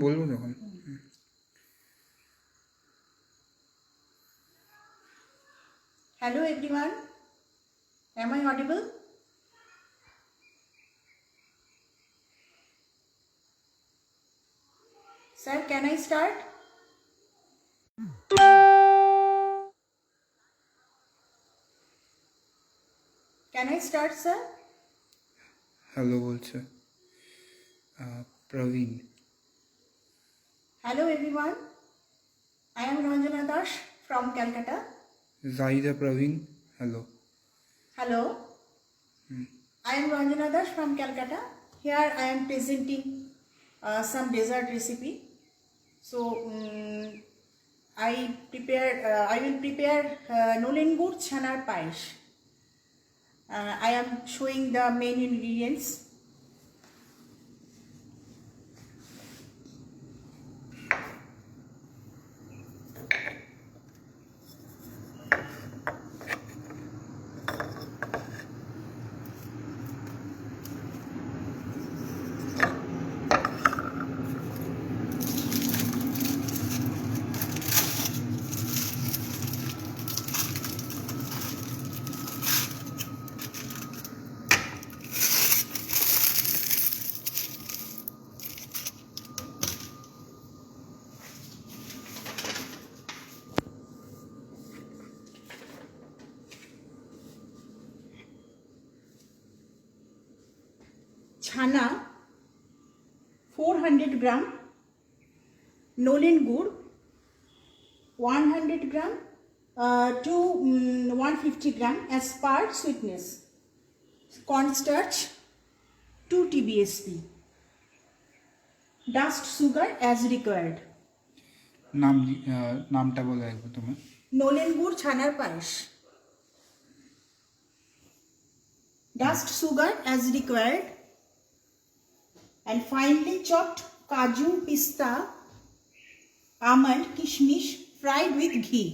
বলবো যখন। Hello everyone, am I audible? Sir, can I start? Can I start, sir? Hello বলছে Praveen. Hello everyone, I am Ranjana Dash from Calcutta. Zahida Praveen. Hello. Hello, I am Ranjana Dash from Calcutta. Here I am presenting some dessert recipe. So I will prepare Nolen Gur Chanar Payesh. I am showing the main ingredients. Chana 400 gram, Nolen Gur 100 gram to 150 gram as per sweetness. Cornstarch 2 TBSP. Dust sugar as required. নামটা বলো একবার তোমার। Nolen Gur Chanar Payesh. Dust sugar as required. And finely chopped kaju, pista, almond, kishmish fried with ghee.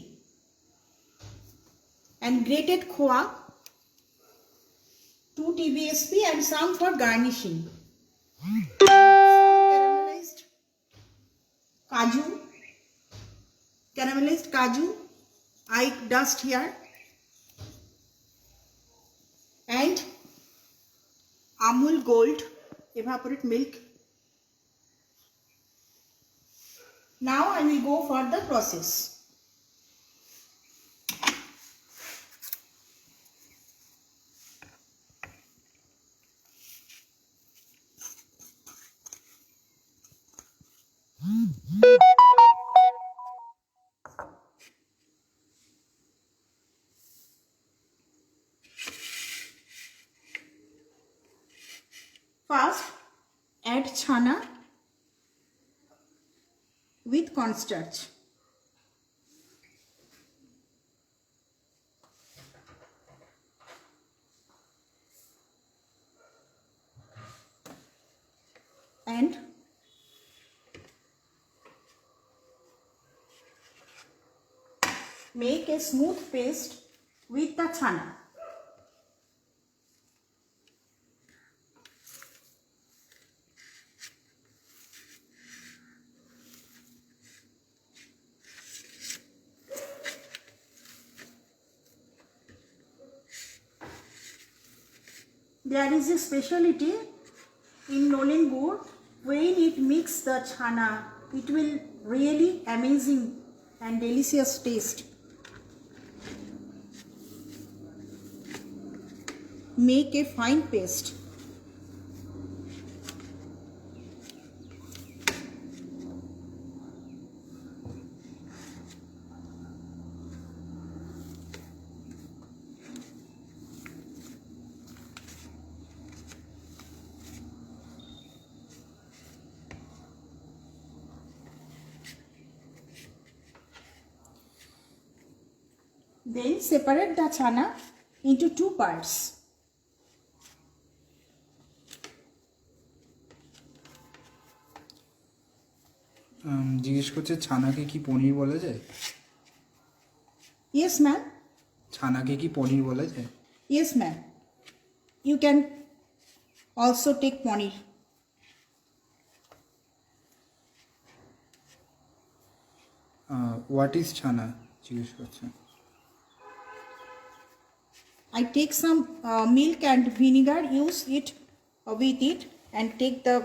And grated khoa 2 TBSP and some for garnishing. Some caramelized kaju I dust here, and Amul Gold evaporate milk. Now I will go for the process. First, add chana with cornstarch. And make a smooth paste with the chana. There is a speciality in Nolen Gur. When it mix the chana, it will really amazing and delicious taste. Make a fine paste. Then separate the chana into two parts. জিজ্ঞেস করছে ছানাকে কি পনির বলা যায়? Yes, ma'am. ছানাকে কি পনির বলা যায়? Yes, ma'am. You can also take paneer. What is ছানা জিজ্ঞেস করছে। I take some milk and vinegar, use it with it, and take the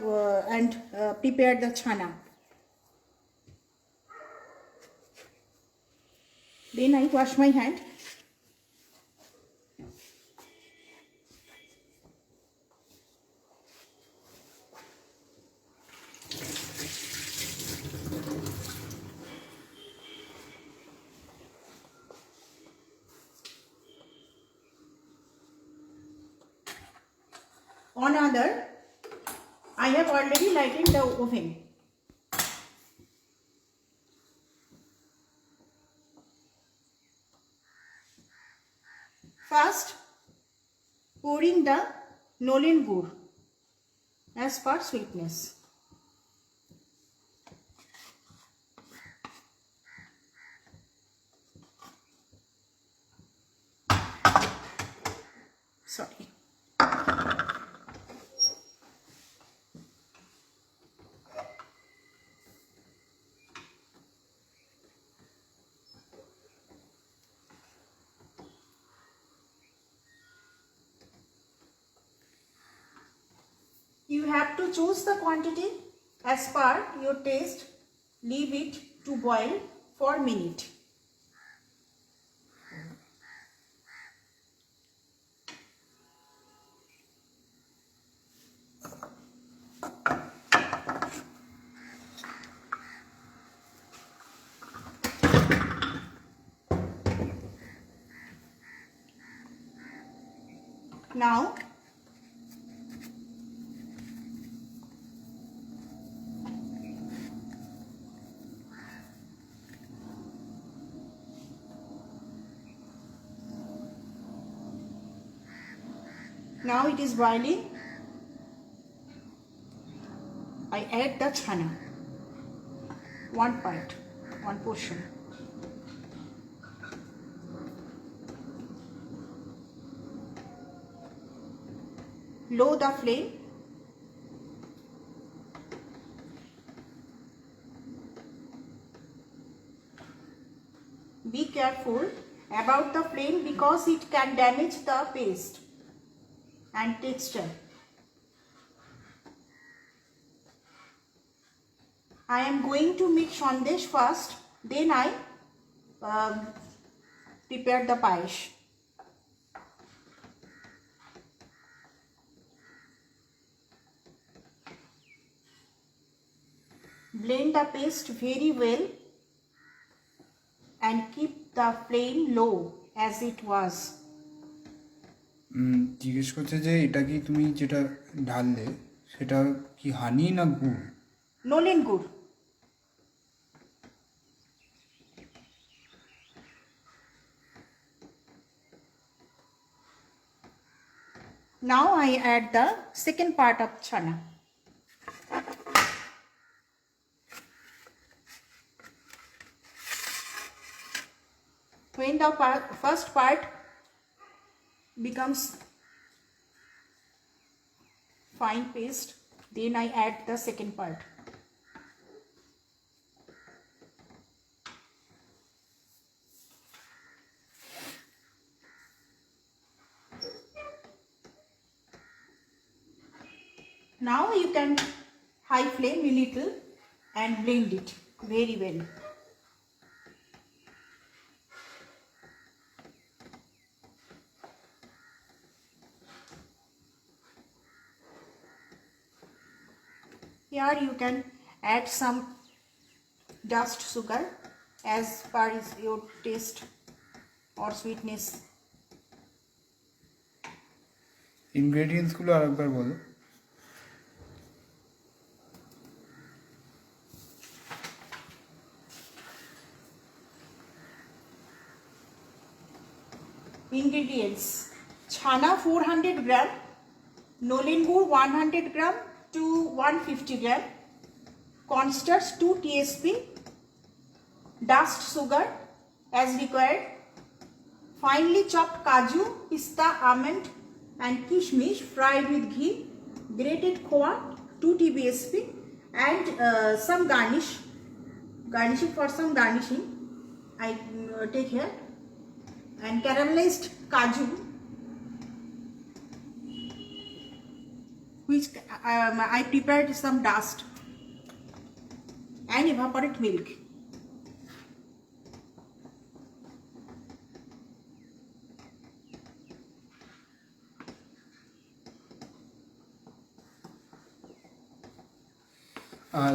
prepare the chana. Then I wash my hand. On other, I have already lighted the oven. First, pouring the nolen gur as per sweetness. Sorry. You have to choose the quantity as per your taste. Leave it to boil for a minute. Now, it is boiling. I add the chana, one portion. Low the flame. Be careful about the flame because it can damage the paste and texture. I am going to make sandesh first, then I prepare the payesh. Blend the paste very well and keep the flame low as it was. জিজ্ঞেস করছে যে এটা কি তুমি যেটা ঢাললে সেটা কি হানি না গুড়? Nolen gur. Now I add the second part of chana. When the first part becomes fine paste, then I add the second part. Now you can high flame a little and blend it very well. Here you can add some dust sugar as per is your taste or sweetness. ইনগ্রেডিয়েন্টসগুলো আরেকবার বলো। Ingredients: chana 400 gram, nolen gur 100 gram to 150 gram, cornstarch 2 tsp, dust sugar as required, finely chopped kaju, pista, almond and kishmish fried with ghee, grated khoa 2 tbsp and some garnishing, for some garnishing I take here, and caramelized kaju, which I prepared some dust, and evaporate milk.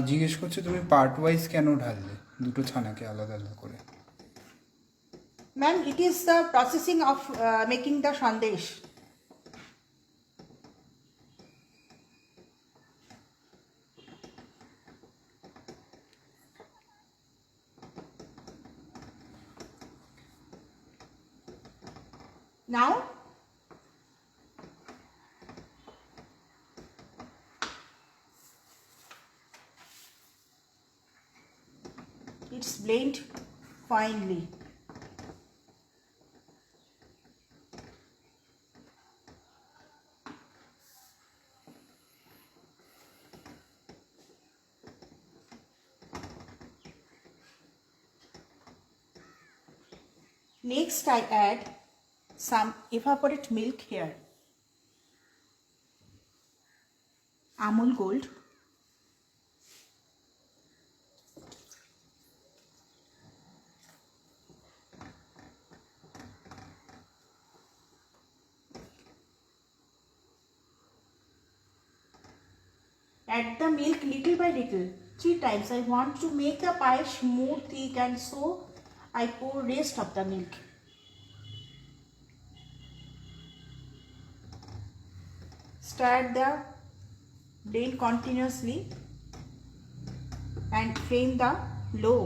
জিজ্ঞেস করছে তুমি part wise কেন ঢাললে দুটো ছানাকে আলাদা আলাদা করে? Ma'am, it is the processing of making the sandesh. Now it's blend finely. Next I add some evaporate milk here. Amul Gold. Add the milk little by little, 3 times. I want to make the payash more thick, and so I pour rest of the milk. Stir the blend continuously and flame the low.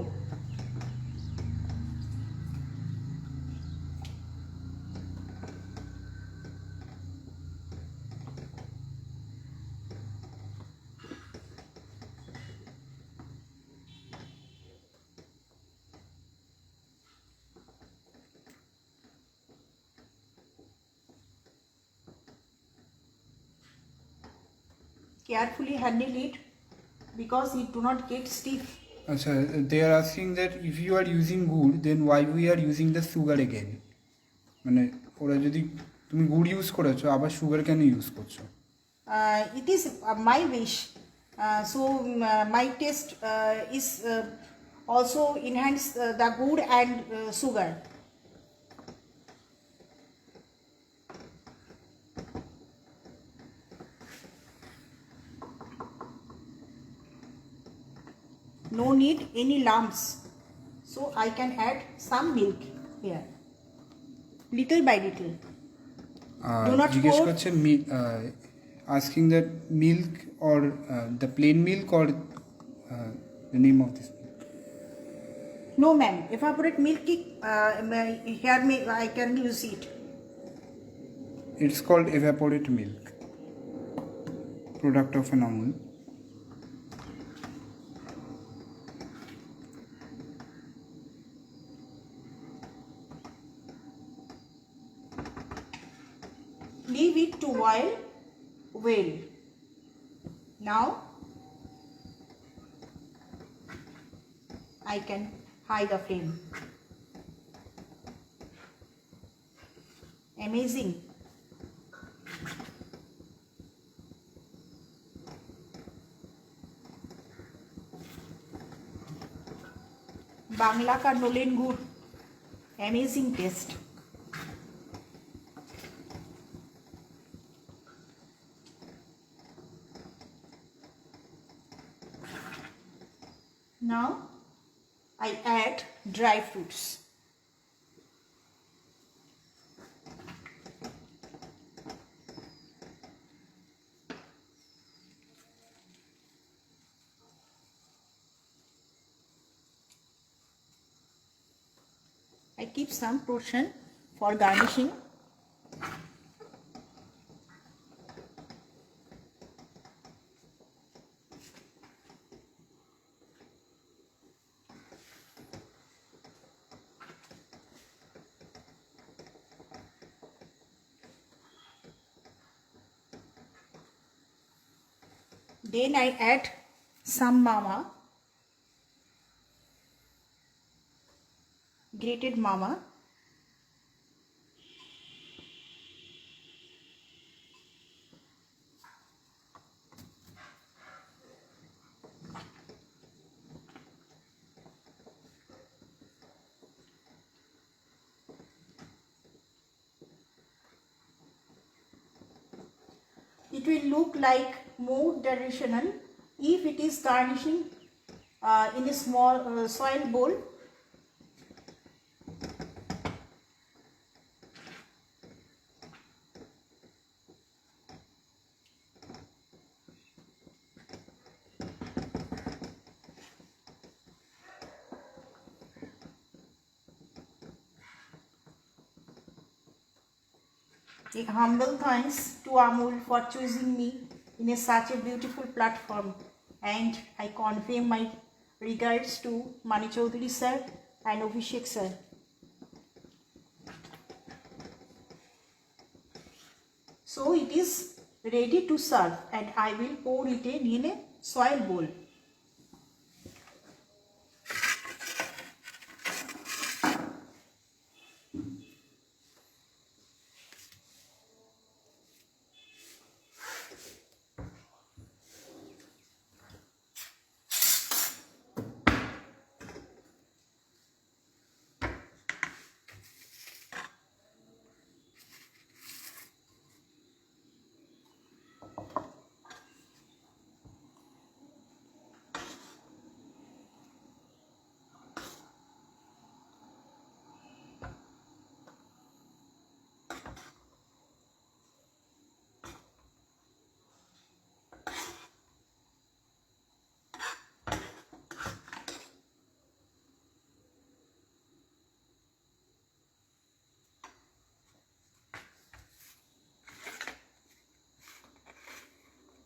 Carefully handle it because it do not get stiff. আচ্ছা, they are asking that if you are using গুড় then why we are using the sugar again, মানে ওরা যদি তুমি গুড় use করেছো আবার sugar কেন ইউজ করছো? It is my wish. My taste is also enhance the gur and sugar. No need any lumps, so I can add some milk here, little by little. Do not জিজ্ঞেস pour. করছে asking that milk or the plain milk or the name of this milk? No ma'am, evaporate milk here I can use it. It's called evaporate milk, product of an Amul. Leave it to boil well. Now I can hide the flame. Amazing. Bangla ka nolen gur. Amazing taste. Now I add dry fruits. I keep some portion for garnishing. Then I add some mama. grated mama. It will look like more traditional if it is garnishing in a small soil bowl. A humble thanks to Amul for choosing me in such a beautiful platform, and I convey my regards to Mani Chaudhary sir and Abhishek sir. So it is ready to serve, and I will pour it in a soil bowl.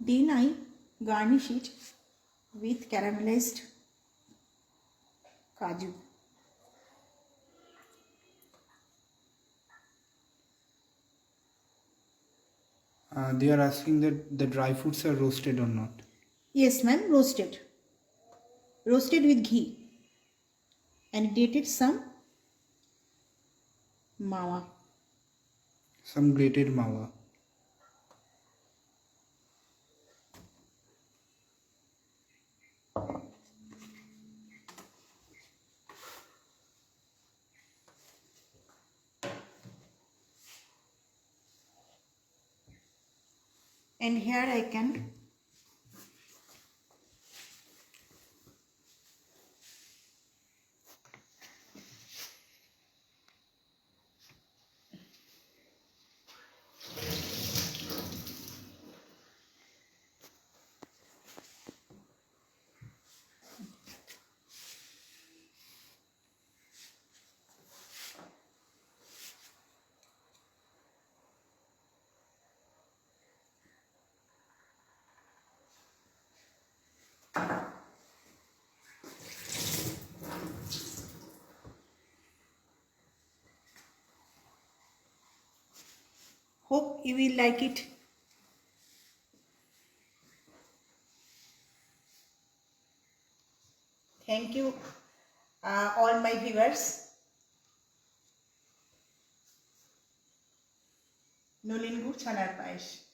Then I garnish it with caramelized kaju. They are asking that the dry fruits are roasted or not. Yes, ma'am, roasted. Roasted with ghee. And grated some mawa. Some grated mawa. And here I can hope you will like it. Thank you, all my viewers. Nolen Gur Chanar Payesh.